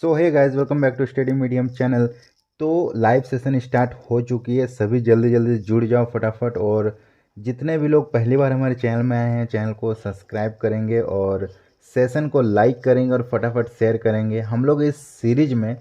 So hey guys, welcome back to study medium channel. तो live session start हो चुकी है। सभी जल्दी जल्दी जुड़ जाओ फटाफट। और जितने भी लोग पहली बार हमारे चैनल में आए हैं, चैनल को सब्सक्राइब करेंगे और सेशन को लाइक करेंगे और फटाफट शेयर करेंगे। हम लोग इस सीरीज में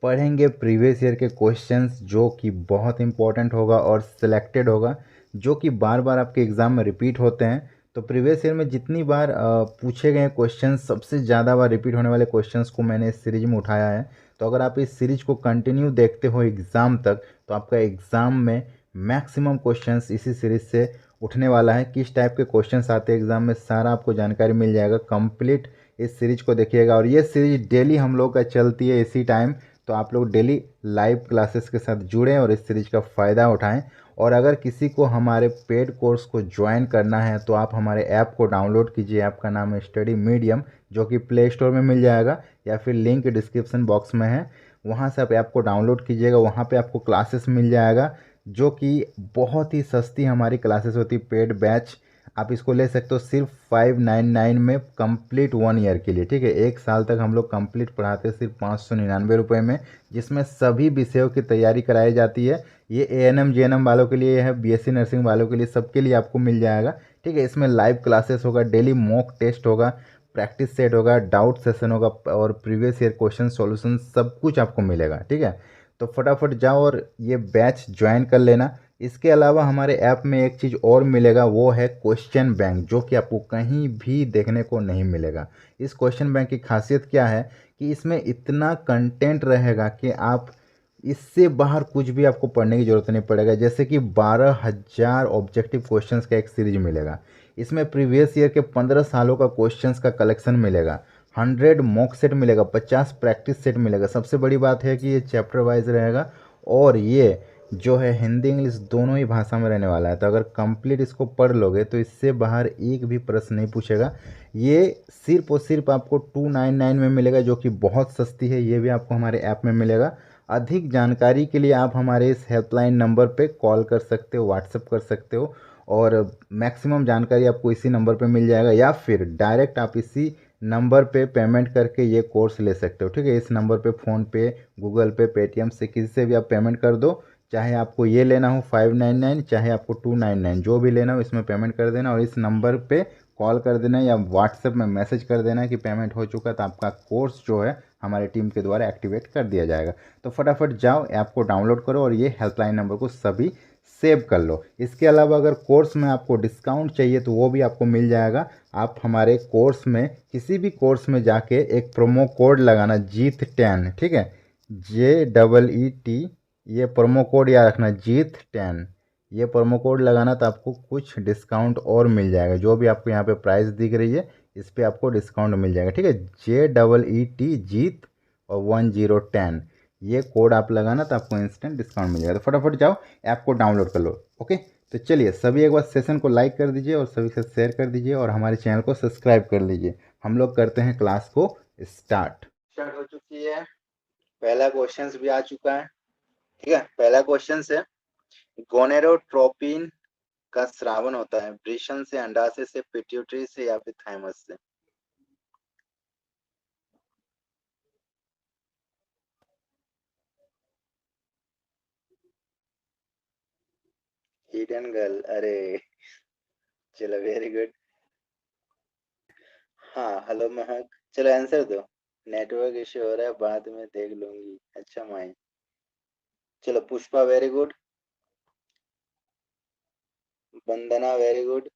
पढ़ेंगे प्रीवियस ईयर के क्वेश्चंस, जो कि बहुत इंपॉर्टेंट होगा और सिलेक्टेड होगा, जो कि बार बार आपके एग्ज़ाम में रिपीट होते हैं। तो प्रीवियस ईयर में जितनी बार पूछे गए क्वेश्चंस, सबसे ज़्यादा बार रिपीट होने वाले क्वेश्चंस को मैंने इस सीरीज में उठाया है। तो अगर आप इस सीरीज को कंटिन्यू देखते हो एग्ज़ाम तक, तो आपका एग्ज़ाम में मैक्सिमम क्वेश्चंस इसी सीरीज से उठने वाला है। किस टाइप के क्वेश्चंस आते हैं एग्ज़ाम में, सारा आपको जानकारी मिल जाएगा। कंप्लीट इस सीरीज को देखिएगा। और ये सीरीज डेली हम लोग का चलती है इसी टाइम। तो आप लोग डेली लाइव क्लासेस के साथ जुड़ें और इस सीरीज का फ़ायदा उठाएं। और अगर किसी को हमारे पेड कोर्स को ज्वाइन करना है तो आप हमारे ऐप को डाउनलोड कीजिए। ऐप का नाम है स्टडी मीडियम, जो कि प्ले स्टोर में मिल जाएगा या फिर लिंक डिस्क्रिप्शन बॉक्स में है। वहाँ से आप ऐप को डाउनलोड कीजिएगा। वहाँ पे आपको क्लासेस मिल जाएगा, जो कि बहुत ही सस्ती हमारी क्लासेस होती, पेड बैच। आप इसको ले सकते हो सिर्फ 599 में कंप्लीट 1 ईयर के लिए। ठीक है, 1 साल तक हम लोग कंप्लीट पढ़ाते हैं सिर्फ 599 रुपये में, जिसमें सभी विषयों की तैयारी कराई जाती है। ये ANM JNM वालों के लिए है, BSc नर्सिंग वालों के लिए, सबके लिए आपको मिल जाएगा। ठीक है, इसमें लाइव क्लासेस होगा, डेली मॉक टेस्ट होगा, प्रैक्टिस सेट होगा, डाउट सेशन होगा और प्रीवियस ईयर क्वेश्चन सॉल्यूशन सब कुछ आपको मिलेगा। ठीक है, तो फटाफट जाओ और ये बैच ज्वाइन कर लेना। इसके अलावा हमारे ऐप में एक चीज़ और मिलेगा, वो है क्वेश्चन बैंक, जो कि आपको कहीं भी देखने को नहीं मिलेगा। इस क्वेश्चन बैंक की खासियत क्या है कि इसमें इतना कंटेंट रहेगा कि आप इससे बाहर कुछ भी आपको पढ़ने की ज़रूरत नहीं पड़ेगा। जैसे कि 12,000 ऑब्जेक्टिव क्वेश्चंस का एक सीरीज मिलेगा। इसमें प्रीवियस ईयर के 15 सालों का क्वेश्चंस का कलेक्शन मिलेगा, 100 मॉक सेट मिलेगा, 50 प्रैक्टिस सेट मिलेगा। सबसे बड़ी बात है कि ये चैप्टर वाइज रहेगा और ये जो है हिंदी इंग्लिश दोनों ही भाषा में रहने वाला है। तो अगर कंप्लीट इसको पढ़ लोगे तो इससे बाहर एक भी प्रश्न नहीं पूछेगा। ये सिर्फ और सिर्फ आपको 299 में मिलेगा, जो कि बहुत सस्ती है। ये भी आपको हमारे ऐप में मिलेगा। अधिक जानकारी के लिए आप हमारे इस हेल्पलाइन नंबर पे कॉल कर सकते हो, व्हाट्सएप कर सकते हो और मैक्सिमम जानकारी आपको इसी नंबर पे मिल जाएगा। या फिर डायरेक्ट आप इसी नंबर पे पेमेंट करके ये कोर्स ले सकते हो। ठीक है, इस नंबर पे फ़ोनपे, गूगल पे, पेटीएम से किसी से भी आप पेमेंट कर दो। चाहे आपको ये लेना हो 599, चाहे आपको 299, जो भी लेना हो इसमें पेमेंट कर देना और इस नंबर पे कॉल कर देना या व्हाट्सएप में मैसेज कर देना कि पेमेंट हो चुका, तो आपका कोर्स जो है हमारी टीम के द्वारा एक्टिवेट कर दिया जाएगा। तो फटाफट जाओ, ऐप को डाउनलोड करो और ये हेल्पलाइन नंबर को सभी सेव कर लो। इसके अलावा अगर कोर्स में आपको डिस्काउंट चाहिए तो वो भी आपको मिल जाएगा। आप हमारे कोर्स में, किसी भी कोर्स में जाके एक प्रोमो कोड लगाना, जीत10। ठीक है, JEET, ये प्रोमो कोड याद रखना, जीत10। ये प्रोमो कोड लगाना तो आपको कुछ डिस्काउंट और मिल जाएगा। जो भी आपको यहाँ पे प्राइस दिख रही है इस पर आपको डिस्काउंट मिल जाएगा। ठीक है, JEET जीत और 1010, ये कोड आप लगाना तो आपको इंस्टेंट डिस्काउंट मिल जाएगा। तो फटाफट जाओ, ऐप को डाउनलोड कर लो। ओके, तो चलिए सभी एक बार सेशन को लाइक कर दीजिए और सभी से शेयर कर दीजिए और हमारे चैनल को सब्सक्राइब कर लीजिए। हम लोग करते हैं क्लास को स्टार्ट हो चुकी है। पहला क्वेश्चन भी आ चुका है। ठीक है, पहला क्वेश्चन है, गोनेडोट्रोपिन का स्रावन होता है वृषण से, अंडाशय से, पिट्यूटरी से या फिर थाइमस से? हिडन गर्ल, अरे चलो वेरी गुड। हाँ, हेलो महक, चलो आंसर दो। नेटवर्क इश्यू हो रहा है, बाद में देख लूंगी। अच्छा माई, चलो Pushpa very good, Vandana very good,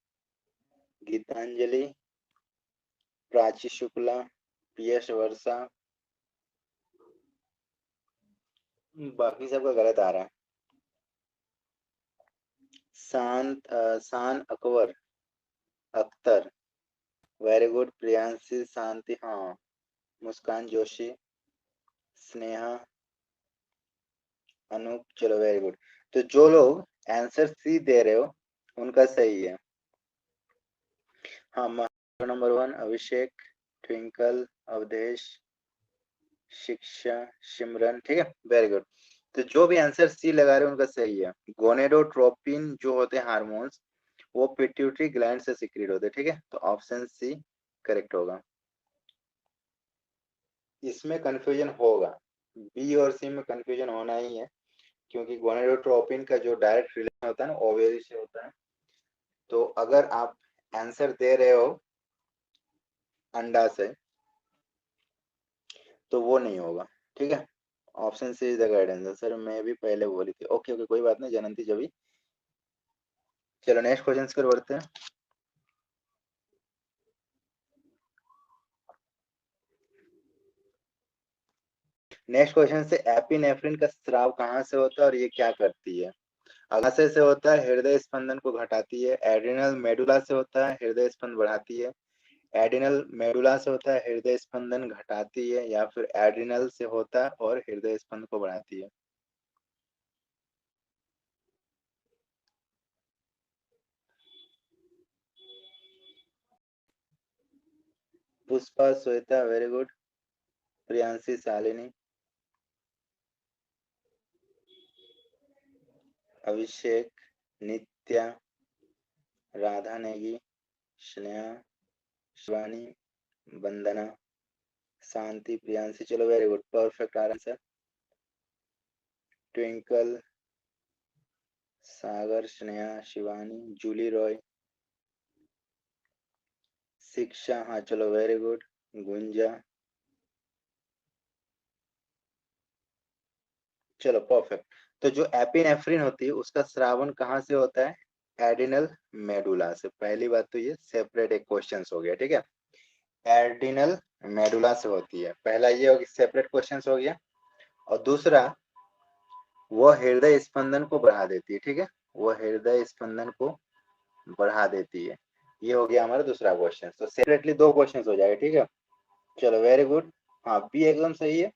Gitanjali, Prachi Shukla, PS Varsha, बाकी सबका गलत आ रहा है। शान अकबर, अख्तर वेरी गुड, प्रियांशी शांति, हाँ, मुस्कान जोशी, स्नेहा, अनूप, चलो वेरी गुड। तो जो लोग आंसर सी दे रहे हो उनका सही है। हाँ, नंबर 1 अभिषेक, ट्विंकल, अवधेश, शिक्षा, सिमरन। ठीक है, वेरी गुड। तो जो भी आंसर सी लगा रहे हैं उनका सही है। गोनेडोट्रोपिन जो होते हैं हार्मोन्स, वो पिट्यूटरी ग्लैंड से सिक्रीट होते हैं। ठीक है, तो ऑप्शन सी करेक्ट होगा। इसमें कंफ्यूजन होगा, बी और सी में कंफ्यूजन होना ही है, क्योंकि गोनेडोट्रोपिन का जो डायरेक्ट रिलेशन होता है ना ओवेरी से होता है। तो अगर आप आंसर दे रहे हो अंडा से तो वो नहीं होगा, ठीक है। Option C is the guide answer. Sir मैं भी पहले बोली थी। ओके ओके, कोई बात नहीं जनंती जब। चलो नेक्स्ट क्वेश्चन पर बढ़ते हैं। नेक्स्ट क्वेश्चन से एपिनेफ्रिन का स्राव कहाँ से होता है और ये क्या करती है? अग्नाशय से होता है, हृदय स्पंदन को घटाती है। एड्रिनल मेडुला से होता है, हृदय स्पंदन बढ़ाती है। एड्रिनल मेडुला से होता है, हृदय स्पंदन घटाती है, या फिर एड्रिनल से होता है और हृदय स्पंदन को बढ़ाती है। Pushpa, Shweta, very good. प्रियांशी, शालिनी, अभिषेक, नित्या, राधा नेगी, स्नेहा, शिवानी, वंदना, शांति, प्रियांशी। चलो very good, perfect answer. Twinkle, Sagar, Sneha, Shivani, Julie Roy, Shiksha, हाँ चलो वेरी गुड, गुंजा। चलो परफेक्ट। तो जो एपिनेफ्रिन होती है उसका स्रावन कहाँ से होता है? एडिनल मेडुला से। पहली बात तो ये सेपरेट एक क्वेश्चन हो गया, ठीक है। एडिनल मेडुला से होती है, पहला ये हो गया, सेपरेट क्वेश्चन हो गया। और दूसरा, वो हृदय स्पंदन को बढ़ा देती है, ठीक है। वो हृदय स्पंदन को बढ़ा देती है। ये हो गया हमारा दूसरा क्वेश्चन। तो सेपरेटली दो क्वेश्चन हो जाएगा, ठीक है। चलो वेरी गुड, हाँ बी एकदम सही है।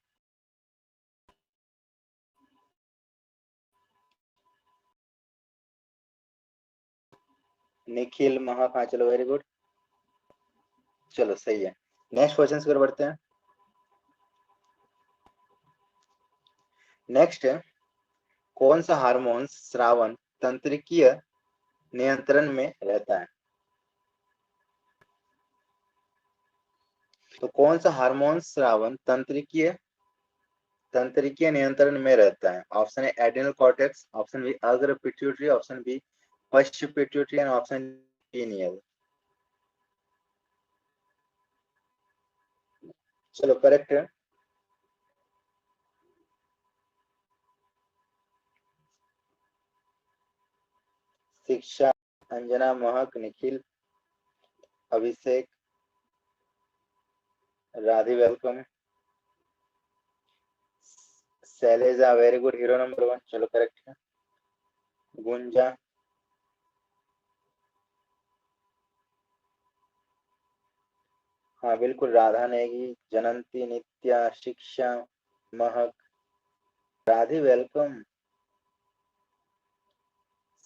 निखिल, महक, हाँ चलो वेरी गुड। चलो सही है। नेक्स्ट क्वेश्चन की ओर बढ़ते हैं। नेक्स्ट है, कौन सा हार्मोन स्रावन तंत्रिकीय नियंत्रण में रहता है? तो कौन सा हार्मोन स्रावन तंत्रिकीय नियंत्रण में रहता है? Option A adrenal cortex, option B अग्र पिट्यूटरी, ऑप्शन बी पश्च पिट्यूटरी, एंड ऑप्शन पीनियल। चलो करेक्ट है। Shiksha, Anjana, Mahak, Nikhil, Abhishek, Radhi, welcome, Shaileja, very good, hero number one. चलो करेक्ट है। गुंजा, हाँ बिल्कुल, राधा नेगी, जनंती, नित्या, शिक्षा, महक, राधि, वेलकम,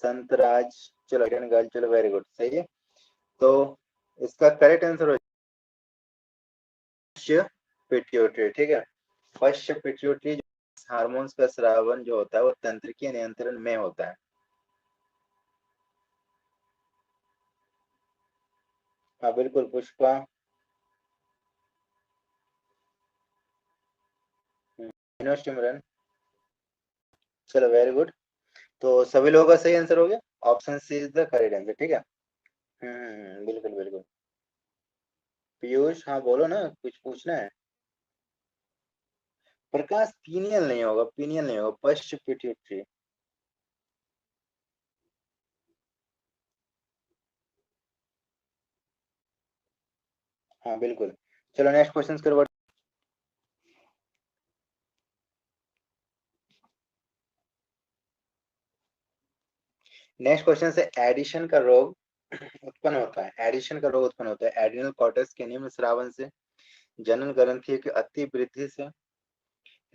संतराज। चलो गर्ल, चलो वेरी गुड, सही है। तो इसका करेक्ट आंसर हो पिट्यूटरी, ठीक है। पश्च पिट्यूटरी हार्मोन्स का स्रावन जो होता है वो तंत्रिकीय नियंत्रण में होता है। हाँ बिल्कुल पुष्पा। सिमरन। चलो वेरी गुड। तो सभी लोगों का सही आंसर हो गया। Option C is the correct answer, ठीक है। बिल्कुल बिल्कुल। पीयूष, हाँ बोलो ना, कुछ पूछना है। प्रकाश, पीनियल नहीं होगा, पीनियल नहीं होगा, पश्च पिट्यूटरी। हाँ बिल्कुल। चलो नेक्स्ट क्वेश्चन करो। नेक्स्ट क्वेश्चन से एडिशन का रोग उत्पन्न होता है। एडिशन का रोग उत्पन्न होता है एड्रिनल कॉर्टेक्स के निम्न स्रावन से, जनन ग्रंथि की अति वृद्धि से,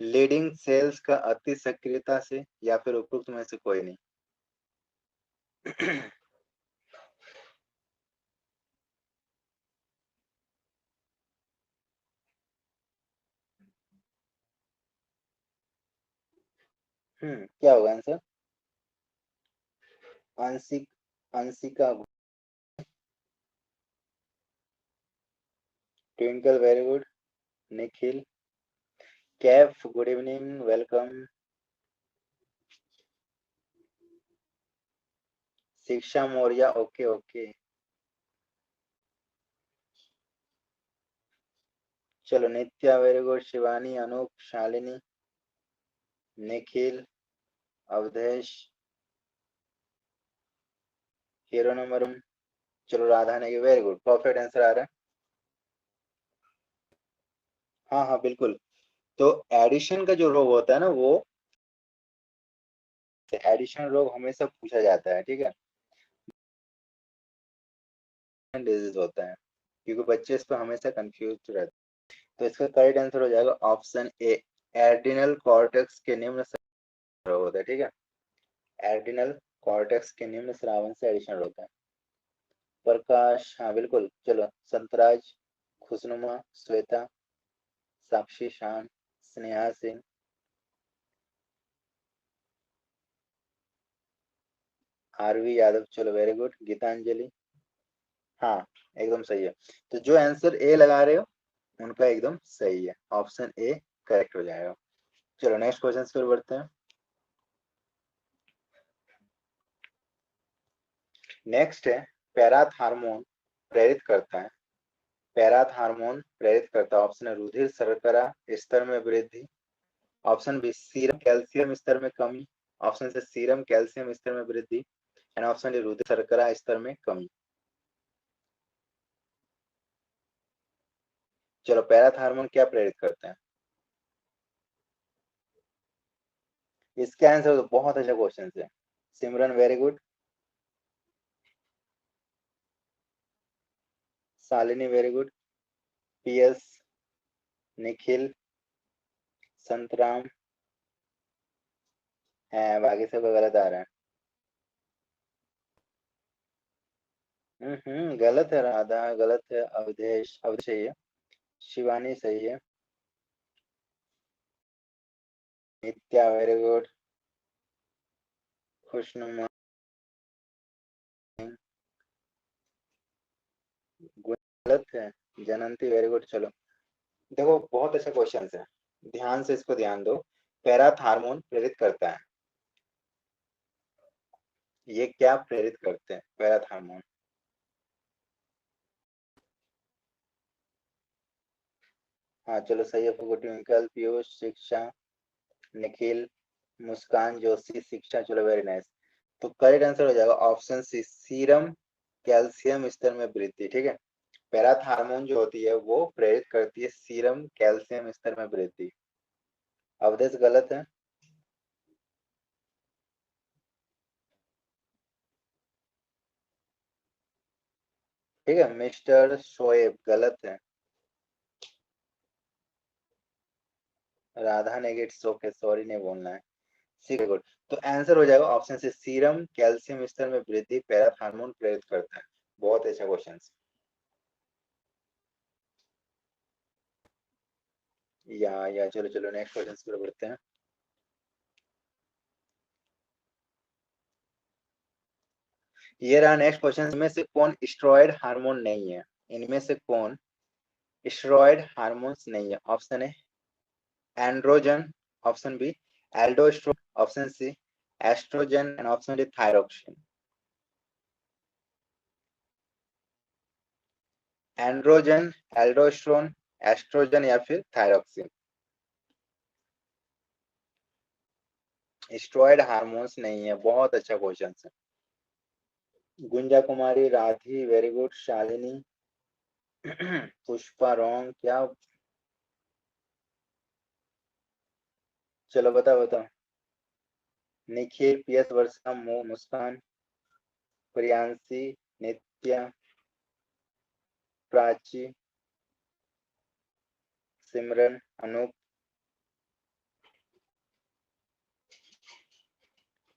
लीडिंग सेल्स का अति सक्रियता से, या फिर उपरोक्त में से कोई नहीं। क्या होगा answer? Anshik, Anshika, Twinkle, very good, Nikhil, Kaif good evening, welcome. Shiksha Maurya, okay okay. चलो Nitya very good, Shivani, Anup, Shalini, Nikhil, Avdhesh, hero number. चलो राधा ने वेरी गुड, परफेक्ट आंसर आ रहा है। हाँ हाँ बिल्कुल। तो एडिशन का जो रोग होता है ना, वो एडिशन रोग हमेशा पूछा जाता है, ठीक है। डिजीज होता है, क्योंकि बच्चे इस पर हमेशा कंफ्यूज रहते हैं। तो इसका करेक्ट आंसर हो जाएगा ऑप्शन ए, एड्रिनल कॉर्टेक्स के निम्न स्राव होता है, ठीक है। एड्रिनल कॉर्टेक्स के निम्न स्रावन से एडिशन होता है। प्रकाश, हाँ बिल्कुल। चलो संतराज, खुशनुमा, श्वेता, साक्षी, शान, स्नेहा सिंह, आरवी यादव, चलो वेरी गुड। गीतांजलि, हाँ एकदम सही है। तो जो आंसर ए लगा रहे हो उनका एकदम सही है, ऑप्शन ए करेक्ट हो जाएगा। चलो नेक्स्ट क्वेश्चन पर बढ़ते हैं। नेक्स्ट है, पैराथ हार्मोन प्रेरित करता है। पैराथ हार्मोन प्रेरित करता है, ऑप्शन है रुधिर शर्करा स्तर में वृद्धि, ऑप्शन बी सीरम कैल्शियम स्तर में कमी, ऑप्शन से सीरम कैल्शियम स्तर में वृद्धि, एंड ऑप्शन डी रुधिर शर्करा स्तर में कमी। चलो पैराथ हार्मोन क्या प्रेरित करते हैं? इसका आंसर तो बहुत अच्छा क्वेश्चन है। Simran very good, Shalini very good, PS, Nikhil, Santram है, बाकी सब गलत आ रहा है। गलत है, राधा गलत है, अवधेश, अवधेश सही है, शिवानी सही है, नित्या वेरी गुड, खुशनुमा, गलत है, जनंती वेरी गुड। चलो देखो बहुत अच्छा क्वेश्चन है, ध्यान से इसको ध्यान दो। पैराथ हार्मोन प्रेरित करता है, ये क्या प्रेरित करते हैं पैराथ हार्मोन? हाँ चलो सही है, ट्विंकल, पीयूष, शिक्षा, निखिल, मुस्कान, जोशी, शिक्षा, चलो वेरी नाइस। तो करेक्ट आंसर हो जाएगा ऑप्शन सी, सीरम कैल्शियम स्तर में वृद्धि, ठीक है। पैराथ हार्मोन जो होती है वो प्रेरित करती है सीरम कैल्शियम स्तर में वृद्धि। अवधेश गलत है, ठीक है। मिस्टर शोएब गलत है, राधा ने इट्स ओके, सॉरी नहीं बोलना है, ठीक है गुड। तो आंसर हो जाएगा ऑप्शन से, सीरम कैल्शियम स्तर में वृद्धि पैराथ हार्मोन प्रेरित करता है। बहुत अच्छा क्वेश्चन। या चलो चलो नेक्स्ट क्वेश्चन पर बढ़ते हैं। ये रहा नेक्स्ट क्वेश्चन, इनमें से कौन स्टेरॉयड हार्मोन नहीं है? इनमें से कौन स्टेरॉयड हार्मोन्स नहीं है? Option A androgen, option B aldosterone, option C estrogen, and option D thyroxine. Androgen, aldosterone, estrogen या फिर थायरोक्सिन। स्टेरॉयड हार्मोन्स नहीं है, बहुत अच्छा क्वेश्चन है। Gunja Kumari, Radhi very good, Shalini, Pushpa wrong क्या? चलो बताओ बताओ। निखिल, पीएस, वर्षा, मुस्कान, प्रियांशी, नित्या, प्राची, सिमरन, अनूप,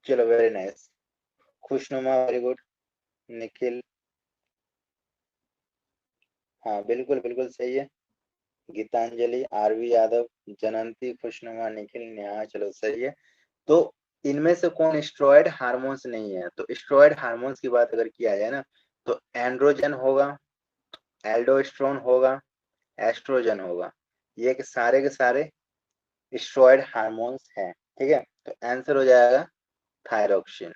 चलो very nice, Khushnuma very good, Nikhil, हाँ बिल्कुल बिल्कुल सही है, गीतांजलि, आरवी यादव, जनंती, खुशनुमा, निखिल, नेहा, चलो सही है। तो इनमें से कौन स्टेरॉयड हार्मोन्स नहीं है? तो स्टेरॉयड हार्मोन्स की बात अगर किया जाए ना, तो एंड्रोजन होगा, एल्डोस्ट्रोन होगा, एस्ट्रोजन होगा, ये के सारे स्टेरॉयड हार्मोन्स हैं, ठीक है। तो आंसर हो जाएगा थायरोक्सिन।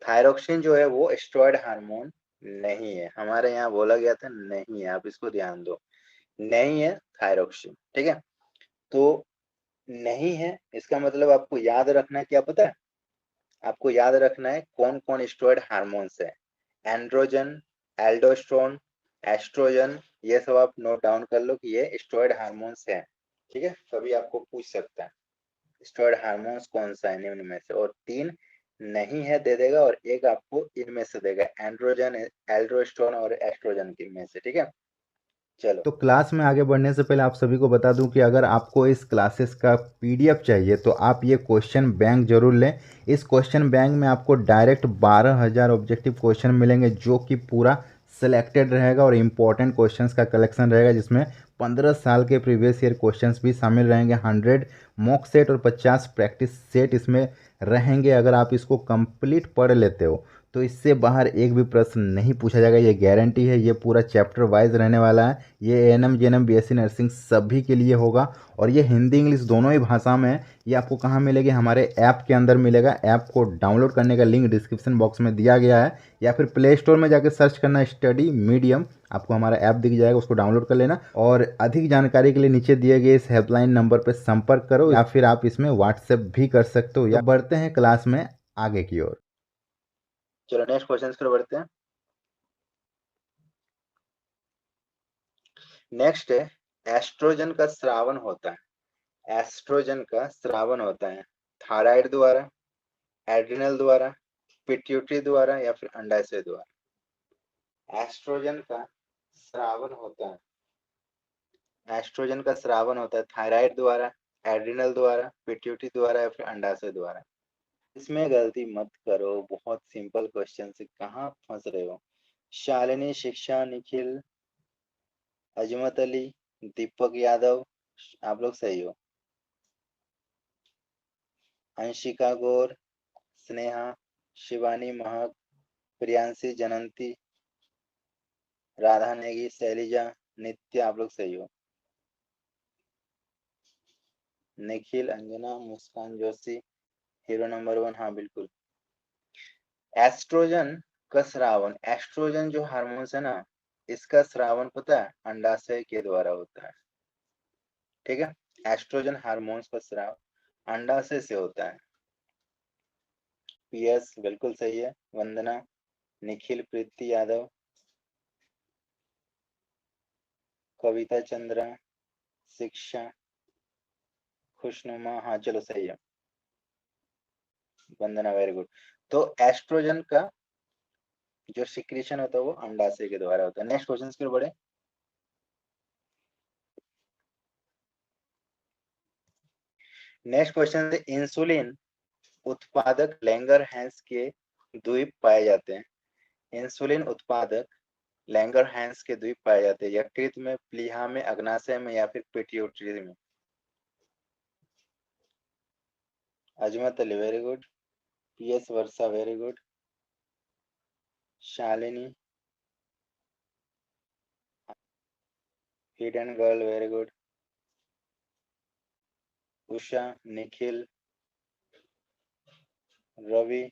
थायरोक्सिन जो है वो स्टेरॉयड हार्मोन नहीं है, हमारे यहाँ बोला गया था नहीं है, आप इसको ध्यान दो, नहीं है थायरोक्सिन, ठीक है। तो नहीं है, इसका मतलब आपको याद रखना है, क्या पता है आपको याद रखना है कौन कौन स्टेरॉयड हार्मोन्स है। एंड्रोजन, एल्डोस्टेरोन, एस्ट्रोजन, ये सब आप नोट डाउन कर लो कि ये स्टेरॉयड हार्मोन्स है, ठीक है। कभी आपको पूछ सकता है स्टेरॉयड हार्मोन्स कौन सा है निम्न में से, और तीन नहीं है दे देगा और एक आपको इनमें से देगा, एंड्रोजन, एल्डोस्टेरोन और एस्ट्रोजन के में से, ठीक है। चलो, तो क्लास में आगे बढ़ने से पहले आप सभी को बता दूं कि अगर आपको इस क्लासेस का पीडीएफ चाहिए तो आप ये क्वेश्चन बैंक जरूर लें। इस क्वेश्चन बैंक में आपको डायरेक्ट 12,000 ऑब्जेक्टिव क्वेश्चन मिलेंगे जो कि पूरा सिलेक्टेड रहेगा और इम्पोर्टेंट क्वेश्चंस का कलेक्शन रहेगा, जिसमें 15 साल के प्रीवियस ईयर क्वेश्चंस भी शामिल रहेंगे। 100 मॉक सेट और 50 प्रैक्टिस सेट इसमें रहेंगे। अगर आप इसको कंप्लीट पढ़ लेते हो तो इससे बाहर एक भी प्रश्न नहीं पूछा जाएगा, ये गारंटी है। ये पूरा चैप्टर वाइज रहने वाला है। ये एएनएम जेएनएम बीएससी नर्सिंग सभी के लिए होगा और ये हिंदी इंग्लिश दोनों ही भाषा में है। ये आपको कहाँ मिलेगी? हमारे ऐप के अंदर मिलेगा। ऐप को डाउनलोड करने का लिंक डिस्क्रिप्शन बॉक्स में दिया गया है, या फिर प्ले स्टोर में जाकर सर्च करना स्टडी मीडियम, आपको हमारा ऐप दिख जाएगा, उसको डाउनलोड कर लेना। और अधिक जानकारी के लिए नीचे दिए गए इस हेल्पलाइन नंबर पर संपर्क करो, या फिर आप इसमें व्हाट्सएप भी कर सकते हो। या बढ़ते हैं क्लास में आगे की ओर। चलो नेक्स्ट क्वेश्चन की ओर बढ़ते हैं। नेक्स्ट है एस्ट्रोजन का स्रावन होता है, एस्ट्रोजन का स्रावन होता है थायराइड द्वारा, एड्रिनल द्वारा, पिट्यूटरी द्वारा या फिर अंडाशय द्वारा। एस्ट्रोजन का स्रावन होता है, एस्ट्रोजन का स्रावन होता है थायराइड द्वारा, एड्रिनल द्वारा, पिट्यूटरी द्वारा या फिर अंडाशय द्वारा। इसमें गलती मत करो, बहुत सिंपल क्वेश्चन से कहाँ फंस रहे हो। शालिनी, शिक्षा, निखिल, अजमत अली, दीपक यादव, आप लोग सही हो। अंशिका गौर, स्नेहा, शिवानी महक, प्रियांशी, जनंती, राधा नेगी, शैलिजा, नित्य, आप लोग सही हो। निखिल, अंजना, मुस्कान जोशी, हीरो नंबर वन, हाँ बिल्कुल। एस्ट्रोजन का स्रावन, एस्ट्रोजन जो हार्मोन्स है ना, इसका स्रावन पता है अंडाशय के द्वारा होता है, ठीक है। एस्ट्रोजन हार्मोन्स का स्राव अंडाशय से होता है। पीएस बिल्कुल सही है। वंदना, निखिल, प्रीति यादव, कविता चंद्रा, शिक्षा, खुशनुमा, हाँ चलो सही है। वंदना वेरी गुड। तो एस्ट्रोजन का जो सिक्रीशन होता है वो अंडाशय के द्वारा होता है। नेक्स्ट क्वेश्चन की ओर बढ़े। नेक्स्ट क्वेश्चन है इंसुलिन उत्पादक लैंगरहैंस के द्वीप पाए जाते हैं। इंसुलिन उत्पादक लैंगरहैंस के द्वीप पाए जाते हैं यकृत में, प्लीहा में, अग्नाशय में या फिर पिट्यूटरी में। Azmat Ali very good. PS Varsha very good. Shalini, hidden girl very good. Usha, Nikhil, Ravi,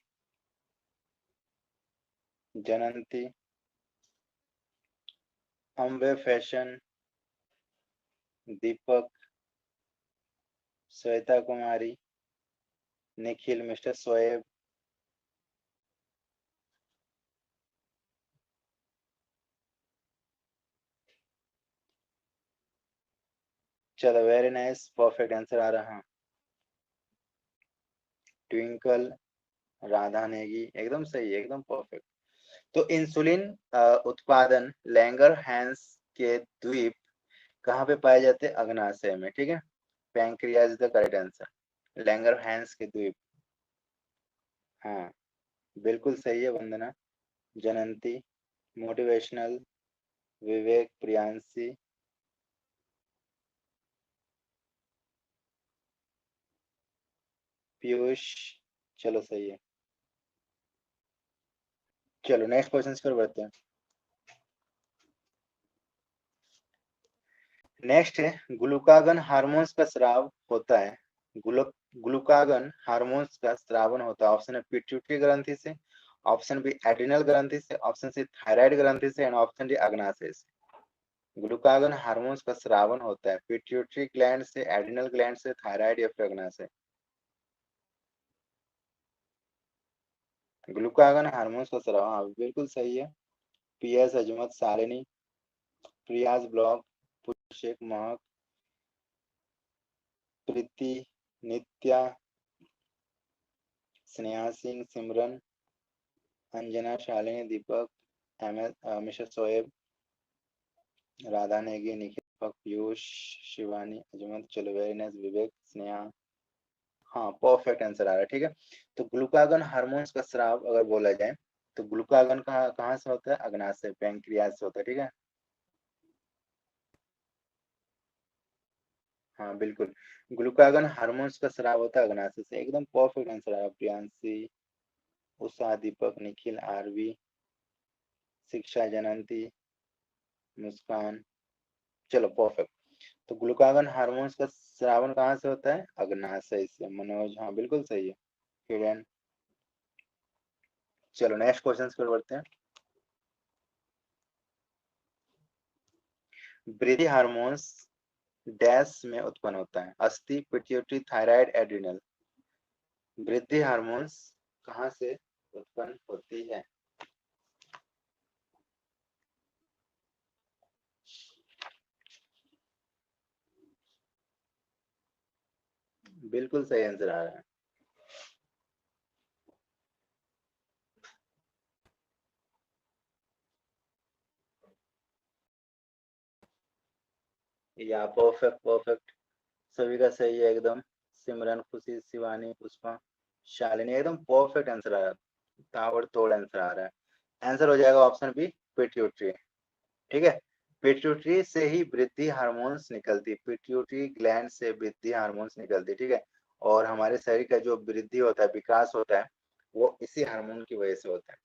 Jananti, Ambe fashion, Deepak, Shweta Kumari, Nikhil, mister Shoaib. चलो वेरी नाइस, परफेक्ट आंसर आ रहा है। ट्विंकल, राधा नेगी, एकदम सही, एकदम परफेक्ट। तो इंसुलिन उत्पादन लैंगरहैंस के द्वीप कहाँ पे पाए जाते हैं? अग्नाशय में, ठीक है। Pancreas the correct answer. Langerhans के द्वीप, हाँ बिल्कुल सही है। वंदना, जनंती, मोटिवेशनल, विवेक, प्रियांशी, पीयूष, चलो सही है। चलो नेक्स्ट क्वेश्चन पर बढ़ते हैं। नेक्स्ट है ग्लूकागन हार्मोन्स का स्राव होता है। ग्लूकागन हार्मोन्स का स्रावन होता है। ऑप्शन है पिट्यूटरी ग्रंथि से, ऑप्शन बी एड्रिनल ग्रंथि से, ऑप्शन सी थायराइड ग्रंथि से एंड ऑप्शन डी अग्नाशय से। ग्लूकागन हार्मोन्स का स्रावन होता है पिट्यूटरी ग्लैंड से, एड्रिनल ग्लैंड से, थायराइड या फिर अग्नाशय। ग्लूकागन हार्मोन्स का स्राव, हाँ बिल्कुल सही है। पीएस अजमत, शालिनी, प्रियाज ब्लॉक, पुष्यक महक, प्रीति, नित्या, स्नेहा सिंह, सिमरन, अंजना, शालिनी, दीपक, मिशा शोएब, राधा नेगी, निखिल, पीयूष, शिवानी, अजमत, चलो वेरी नाइस, विवेक, स्नेहा। हाँ परफेक्ट आंसर आ रहा है, ठीक है। तो ग्लूकागन हार्मोन्स का स्राव अगर बोला जाए तो ग्लूकागन कहाँ से होता है? अग्नाशय, पैंक्रियाज से होता है, ठीक है। हाँ बिल्कुल, ग्लूकागन हार्मोन्स का स्राव होता है अग्नाशय से। एकदम परफेक्ट आंसर आया। प्रियांशी, उषा, दीपक, निखिल, आरवी, शिक्षा, जनंती, मुस्कान, चलो परफेक्ट। तो ग्लूकागन हार्मोन्स का स्रावन कहाँ से होता है? अग्नाशय से। मनोज, हाँ बिल्कुल सही है। हिरेन, चलो नेक्स्ट क्वेश्चन पर बढ़ते हैं। वृद्धि हार्मोन्स डैश में उत्पन्न होता है? अस्थि, पिट्यूटरी, थायराइड, एड्रिनल। वृद्धि हार्मोन्स कहाँ से उत्पन्न होती है? बिल्कुल सही आंसर आ रहा है। या परफेक्ट परफेक्ट, सभी का सही है एकदम। सिमरन, खुशी, शिवानी, पुष्पा, शालिनी, एकदम परफेक्ट आंसर आ रहा है। ताबड़तोड़ आंसर आ रहा है। आंसर हो जाएगा ऑप्शन बी, पिट्यूटरी, ठीक है। पिट्यूटरी से ही वृद्धि हार्मोन्स निकलती, पिट्यूटरी ग्लैंड से वृद्धि हार्मोन्स निकलती, ठीक है। और हमारे शरीर का जो वृद्धि होता है, विकास होता है, वो इसी हार्मोन की वजह से होता है।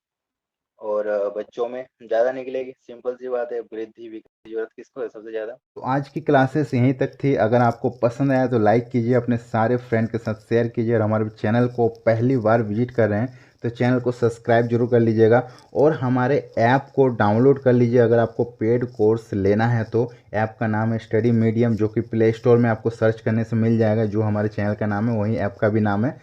और बच्चों में ज्यादा निकलेगी, सिंपल सी बात है। वृद्धि विकास की जरूरत किसको है सबसे ज्यादा? तो आज की क्लासेस यहीं तक थी। अगर आपको पसंद आया तो लाइक कीजिए, अपने सारे फ्रेंड के साथ शेयर कीजिए, और हमारे चैनल को पहली बार विजिट कर रहे हैं तो चैनल को सब्सक्राइब जरूर कर लीजिएगा, और हमारे ऐप को डाउनलोड कर लीजिए। अगर आपको पेड कोर्स लेना है तो ऐप का नाम है स्टडी मीडियम, जो कि प्ले स्टोर में आपको सर्च करने से मिल जाएगा। जो हमारे चैनल का नाम है वही ऐप का भी नाम है,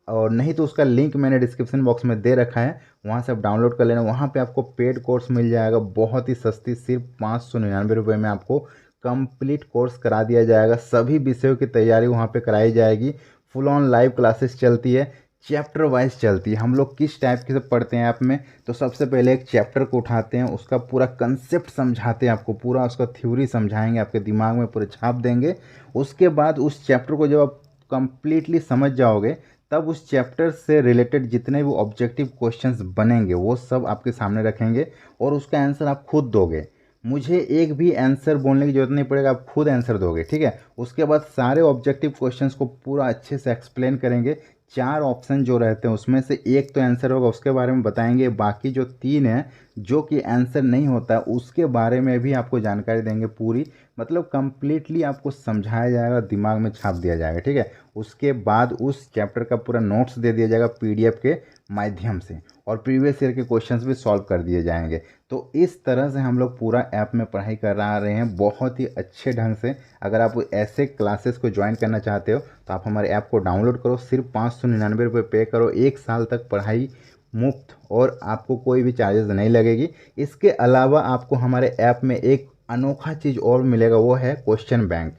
और नहीं तो उसका लिंक मैंने डिस्क्रिप्शन बॉक्स में दे रखा है, वहाँ से आप डाउनलोड कर लेना। वहाँ पे आपको पेड कोर्स मिल जाएगा बहुत ही सस्ती, सिर्फ 599 रुपये में आपको कंप्लीट कोर्स करा दिया जाएगा। सभी विषयों की तैयारी वहाँ पे कराई जाएगी। फुल ऑन लाइव क्लासेस चलती है, चैप्टर वाइज चलती है। हम लोग किस टाइप के से पढ़ते हैं ऐप में, तो सबसे पहले एक चैप्टर को उठाते हैं, उसका पूरा कंसेप्ट समझाते हैं आपको, पूरा उसका थ्योरी समझाएंगे, आपके दिमाग में पूरे छाप देंगे। उसके बाद उस चैप्टर को जब आप कंप्लीटली समझ जाओगे, तब उस चैप्टर से रिलेटेड जितने भी ऑब्जेक्टिव क्वेश्चंस बनेंगे वो सब आपके सामने रखेंगे, और उसका आंसर आप खुद दोगे। मुझे एक भी आंसर बोलने की जरूरत नहीं पड़ेगा, आप खुद आंसर दोगे, ठीक है। उसके बाद सारे ऑब्जेक्टिव क्वेश्चंस को पूरा अच्छे से एक्सप्लेन करेंगे। 4 ऑप्शन जो रहते हैं उसमें से एक तो आंसर होगा, उसके बारे में बताएंगे। बाकी जो 3 हैं जो कि आंसर नहीं होता है, उसके बारे में भी आपको जानकारी देंगे पूरी। मतलब कंप्लीटली आपको समझाया जाएगा, दिमाग में छाप दिया जाएगा, ठीक है। उसके बाद उस चैप्टर का पूरा नोट्स दे दिया जाएगा पीडीएफ के माध्यम से, और प्रीवियस ईयर के क्वेश्चंस भी सॉल्व कर दिए जाएंगे। तो इस तरह से हम लोग पूरा ऐप में पढ़ाई कर रहे हैं बहुत ही अच्छे ढंग से। अगर आप ऐसे क्लासेस को ज्वाइन करना चाहते हो तो आप हमारे ऐप को डाउनलोड करो, सिर्फ 599 रुपये पे करो, 1 साल तक पढ़ाई मुफ्त, और आपको कोई भी चार्जेस नहीं लगेगी। इसके अलावा आपको हमारे ऐप में एक अनोखा चीज़ और मिलेगा, वो है क्वेश्चन बैंक,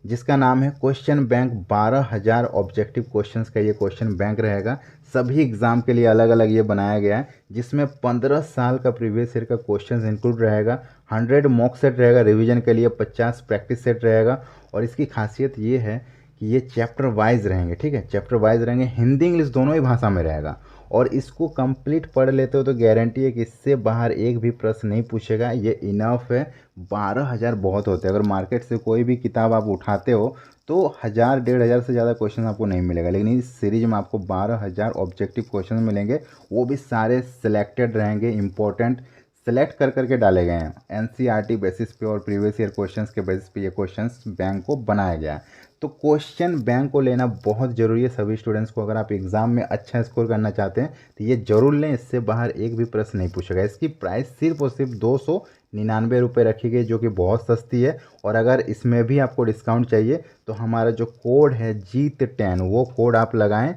जिसका नाम है क्वेश्चन बैंक। 12,000 ऑब्जेक्टिव क्वेश्चंस का ये क्वेश्चन बैंक रहेगा। सभी एग्ज़ाम के लिए अलग अलग ये बनाया गया है, जिसमें 15 साल का प्रीवियस ईयर का क्वेश्चन इंक्लूड रहेगा। 100 मॉक सेट रहेगा रिवीजन के लिए, 50 प्रैक्टिस सेट रहेगा। और इसकी खासियत ये है कि ये चैप्टर वाइज रहेंगे, ठीक है। चैप्टर वाइज रहेंगे, हिंदी इंग्लिश दोनों ही भाषा में रहेगा। और इसको कंप्लीट पढ़ लेते हो तो गारंटी है कि इससे बाहर एक भी प्रश्न नहीं पूछेगा, ये इनफ है। 12,000 बहुत होते हैं। अगर मार्केट से कोई भी किताब आप उठाते हो तो 1,000 1,500 से ज़्यादा क्वेश्चन आपको नहीं मिलेगा, लेकिन इस सीरीज में आपको 12,000 ऑब्जेक्टिव क्वेश्चन मिलेंगे। वो भी सारे सिलेक्टेड रहेंगे, इंपॉर्टेंट सेलेक्ट कर करके डाले गए हैं। एनसीईआरटी बेसिस पे और प्रीवियस ईयर क्वेश्चंस के बेसिस पे ये क्वेश्चंस बैंक को बनाया गया है। तो क्वेश्चन बैंक को लेना बहुत ज़रूरी है सभी स्टूडेंट्स को। अगर आप एग्ज़ाम में अच्छा स्कोर करना चाहते हैं तो ये ज़रूर लें, इससे बाहर एक भी प्रश्न नहीं पूछेगा। इसकी प्राइस सिर्फ और सिर्फ 299 रुपये रखी गई, जो कि बहुत सस्ती है। और अगर इसमें भी आपको डिस्काउंट चाहिए तो हमारा जो कोड है जीत10, वो कोड आप लगाएं,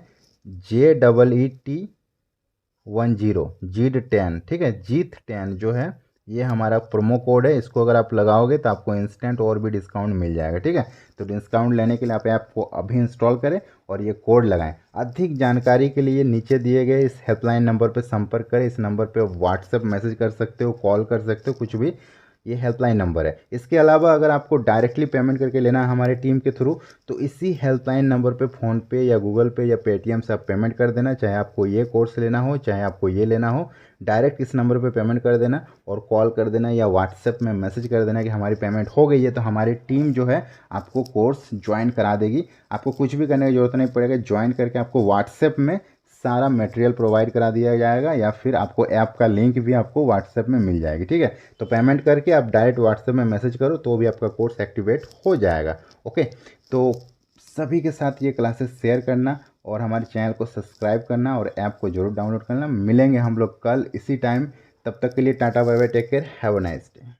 JEET10, जीत10, ठीक है। जीत10 जो है ये हमारा प्रोमो कोड है, इसको अगर आप लगाओगे तो आपको इंस्टेंट और भी डिस्काउंट मिल जाएगा, ठीक है। तो डिस्काउंट लेने के लिए आप ऐप को अभी इंस्टॉल करें और ये कोड लगाएं। अधिक जानकारी के लिए नीचे दिए गए इस हेल्पलाइन नंबर पर संपर्क करें। इस नंबर पर व्हाट्सएप मैसेज कर सकते हो, कॉल कर सकते हो, कुछ भी, ये हेल्पलाइन नंबर है। इसके अलावा अगर आपको डायरेक्टली पेमेंट करके लेना है हमारी टीम के थ्रू, तो इसी हेल्पलाइन नंबर पे फ़ोनपे या गूगल पे या पेटीएम से आप पेमेंट कर देना। चाहे आपको ये कोर्स लेना हो, चाहे आपको ये लेना हो, डायरेक्ट इस नंबर पे पेमेंट कर देना और कॉल कर देना या व्हाट्सएप में मैसेज कर देना कि हमारी पेमेंट हो गई है। तो हमारी टीम जो है आपको कोर्स ज्वाइन करा देगी। आपको कुछ भी करने की ज़रूरत नहीं पड़ेगा। ज्वाइन करके आपको व्हाट्सएप में सारा मटेरियल प्रोवाइड करा दिया जाएगा, या फिर आपको ऐप का लिंक भी आपको व्हाट्सएप में मिल जाएगी, ठीक है। तो पेमेंट करके आप डायरेक्ट व्हाट्सएप में मैसेज करो तो भी आपका कोर्स एक्टिवेट हो जाएगा। ओके, तो सभी के साथ ये क्लासेस शेयर करना और हमारे चैनल को सब्सक्राइब करना और ऐप को जरूर डाउनलोड करना। मिलेंगे हम लोग कल इसी टाइम, तब तक के लिए tata bye bye, take care, have a nice day.